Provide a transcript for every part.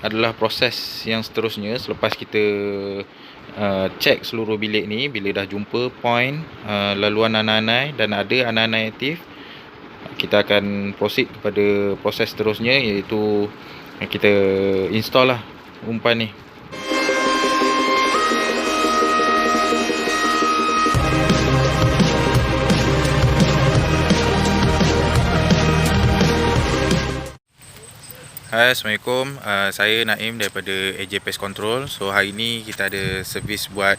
adalah proses yang seterusnya selepas kita cek seluruh bilik ni. Bila dah jumpa point laluan anai-anai dan ada anai-anai aktif, kita akan proceed kepada proses seterusnya, iaitu kita install lah umpan ni. Hai, Assalamualaikum. Saya Naim daripada AJ Pest Control. So hari ni kita ada servis buat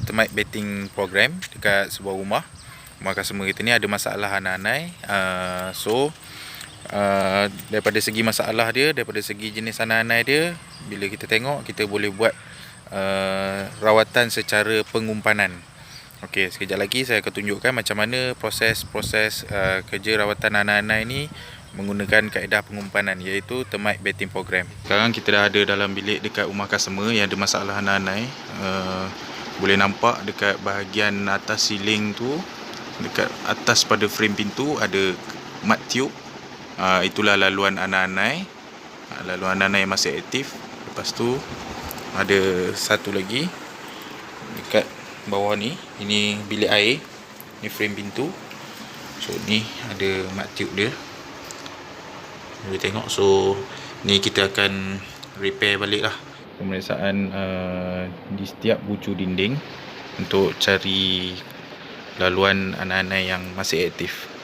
termite baiting program dekat sebuah rumah customer kita ni ada masalah anai-anai. Daripada segi masalah dia, daripada segi jenis anai-anai dia, bila kita tengok, kita boleh buat rawatan secara pengumpanan. Okey, sekejap lagi saya akan tunjukkan macam mana proses kerja rawatan anai-anai ni menggunakan kaedah pengumpanan, iaitu termite baiting program. Sekarang kita dah ada dalam bilik dekat rumah customer yang ada masalah anai-anai. Boleh nampak dekat bahagian atas ceiling tu, dekat atas pada frame pintu ada mud tube. Itulah laluan anai-anai. Laluan anai masih aktif. Lepas tu ada satu lagi dekat bawah ni. Ini bilik air. Ni frame pintu. So ni ada mud tube dia. Boleh tengok. So ni kita akan repair balik lah. Pemeriksaan di setiap bucu dinding untuk cari laluan anai-anai yang masih aktif.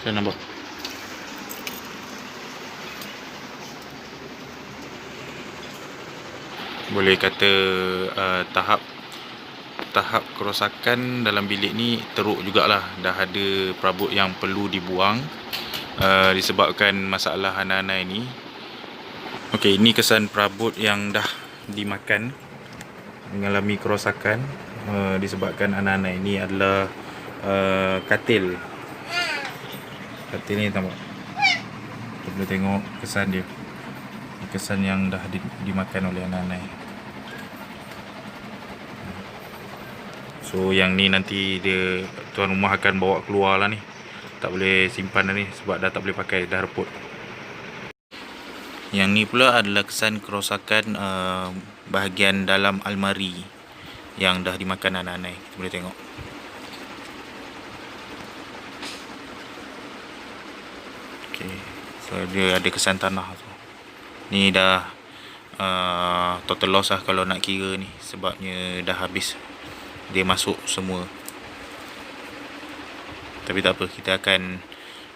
Saya nampak. Boleh kata tahap kerosakan dalam bilik ni teruk jugalah. Dah ada perabot yang perlu dibuang disebabkan masalah anai-anai ni. Okey, ini kesan perabot yang dah dimakan, mengalami kerosakan disebabkan anai-anai. Ini adalah katil. Katil ni nampak. Kita boleh tengok kesan dia. Kesan yang dah dimakan oleh anai-anai. So yang ni nanti dia tuan rumah akan bawa keluar lah ni. Tak boleh simpan dah ni sebab dah tak boleh pakai, dah reput. Yang ni pula adalah kesan kerosakan bahagian dalam almari yang dah dimakan anai-anai. Kita boleh tengok. Okay. So dia ada kesan tanah tu. Ni dah total loss lah kalau nak kira ni, sebabnya dah habis dia masuk semua. Tapi tak apa, kita akan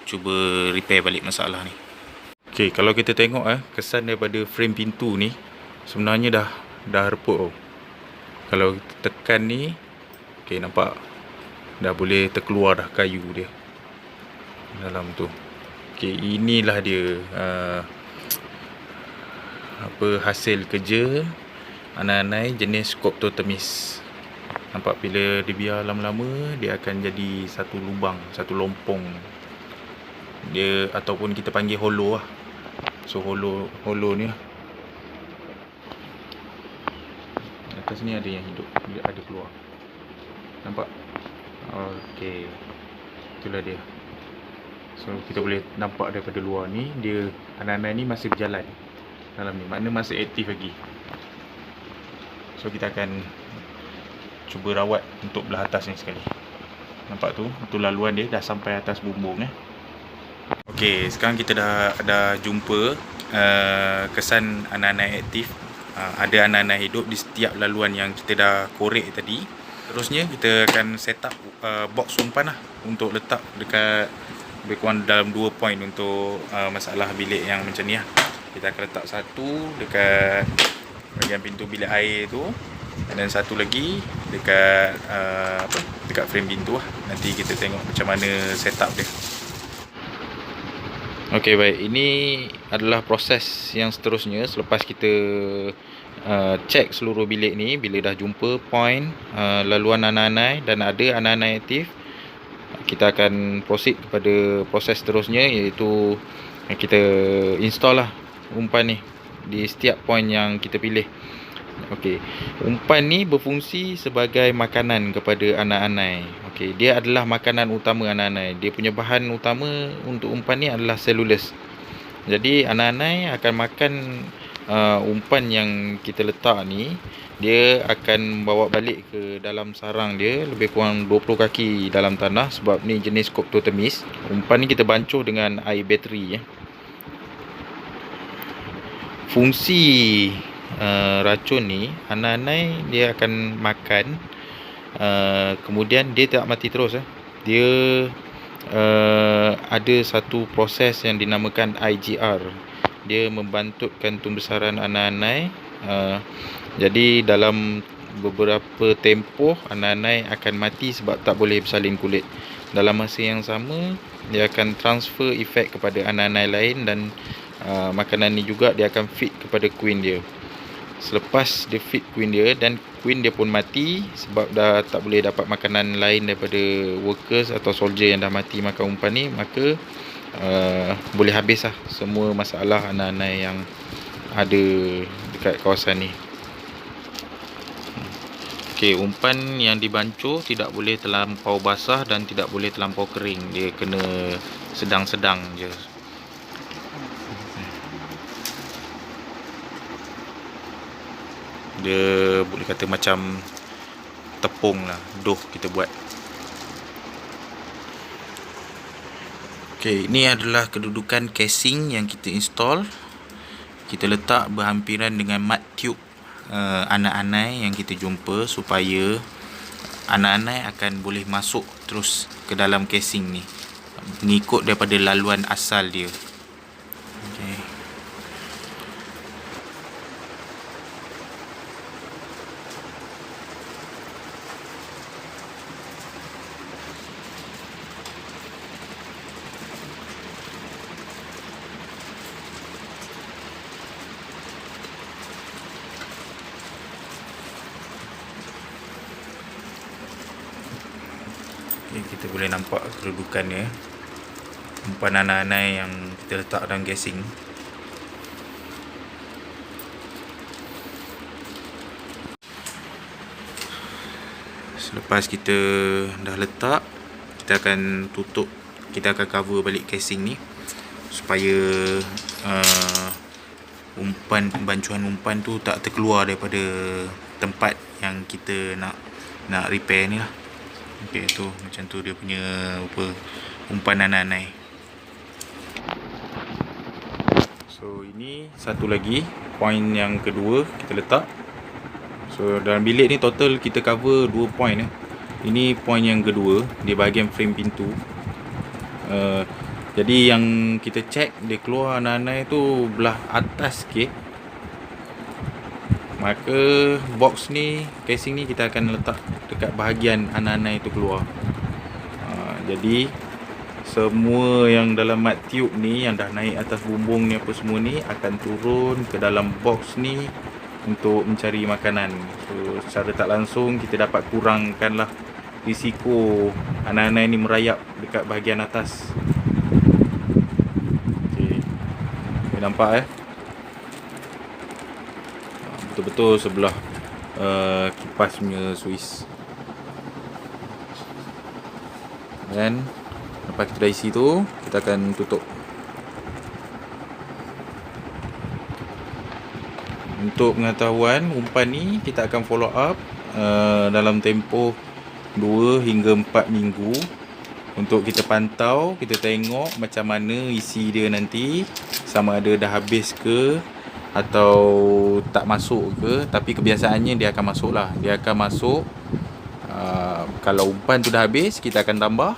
cuba repair balik masalah ni. Okay, kalau kita tengok kesan daripada frame pintu ni sebenarnya dah reput. Kalau tekan ni, okay, nampak dah boleh terkeluar dah kayu dia dalam tu. Okay, inilah dia hasil kerja anai-anai jenis Coptotemis. Nampak bila dibiar lama-lama dia akan jadi satu lubang, satu lompong. Dia ataupun kita panggil hollow lah. So hollow ni lah. Atas ni ada yang hidup, ada keluar. Nampak? Okey. Itulah dia. So kita boleh nampak daripada luar ni, dia anai-anai ni masih berjalan dalam ni, makna masih aktif lagi. So kita akan cuba rawat untuk belah atas ni sekali. Nampak tu, itu laluan dia dah sampai atas bumbung. Okey, sekarang kita dah jumpa kesan anai-anai aktif. Ada anai-anai hidup di setiap laluan yang kita dah korek tadi. Terusnya kita akan set up box umpan lah untuk letak dekat lebih kurang dalam 2 point untuk masalah bilik yang macam ni lah. Kita akan letak satu dekat bahagian pintu bilik air tu, dan satu lagi dekat dekat frame pintu lah. Nanti kita tengok macam mana setup dia. Okey, baik. Ini adalah proses yang seterusnya selepas kita cek seluruh bilik ni. Bila dah jumpa point laluan anai-anai dan ada anai-anai aktif, kita akan proceed kepada proses seterusnya, iaitu kita install lah umpan ni di setiap point yang kita pilih. Okey, umpan ni berfungsi sebagai makanan kepada anak-anak. Okey, dia adalah makanan utama anak-anak. Dia punya bahan utama untuk umpan ni adalah selulose. Jadi anak-anak akan makan umpan yang kita letak ni, dia akan bawa balik ke dalam sarang dia lebih kurang 20 kaki dalam tanah, sebab ni jenis Coptotemis. Umpan ni kita bancuh dengan air bateri. Fungsi racun ni, anak-anak dia akan makan, kemudian dia tak mati terus. Dia ada satu proses yang dinamakan IGR. Dia membantutkan pembesaran anak-anak. Jadi dalam beberapa tempoh anak-anak akan mati sebab tak boleh bersalin kulit. Dalam masa yang sama, dia akan transfer efek kepada anak-anak lain, dan makanan ni juga dia akan feed kepada queen dia. Selepas dia feed queen dia, dan queen dia pun mati sebab dah tak boleh dapat makanan lain daripada workers atau soldier yang dah mati makan umpan ni, maka boleh habis lah semua masalah anak-anak yang ada dekat kawasan ni. Okey, umpan yang dibancuh tidak boleh terlampau basah dan tidak boleh terlampau kering. Dia kena sedang-sedang je. Dia boleh kata macam tepung lah, dough kita buat. Okey, ini adalah kedudukan casing yang kita install. Kita letak berhampiran dengan mud tube anak-anak yang kita jumpa, supaya anak-anak akan boleh masuk terus ke dalam casing ni mengikut daripada laluan asal dia. Okey. Kita boleh nampak kedudukannya, umpan anak-anak yang kita letak dalam casing. Selepas kita dah letak, kita akan tutup, kita akan cover balik casing ni supaya bancuan umpan tu tak terkeluar daripada tempat yang kita nak repair ni lah. Okey, tu macam tu dia punya umpan anak-anak. So ini satu lagi point yang kedua kita letak. So dalam bilik ni total kita cover 2 point. Ini point yang kedua di bahagian frame pintu. Jadi yang kita check, dia keluar anak-anak tu belah atas sikit. Maka box ni, casing ni kita akan letak dekat bahagian anak-anak itu keluar. Jadi semua yang dalam mud tube ni, yang dah naik atas bumbung ni apa semua ni, akan turun ke dalam box ni untuk mencari makanan. So secara tak langsung kita dapat kurangkanlah risiko anak-anak ni merayap dekat bahagian atas. Okey, boleh nampak betul-betul sebelah kipas punya Swiss. Dan lepas kita dah isi tu, kita akan tutup. Untuk pengetahuan, umpan ni kita akan follow up dalam tempoh 2 hingga 4 minggu untuk kita pantau, kita tengok macam mana isi dia nanti, sama ada dah habis ke atau tak masuk ke. Tapi kebiasaannya dia akan masuk lah. Dia akan masuk. Kalau umpan tu dah habis, kita akan tambah.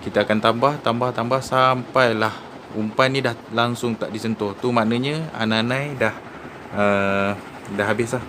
Kita akan tambah sampailah umpan ni dah langsung tak disentuh. Tu maknanya anak-anak dah habis lah.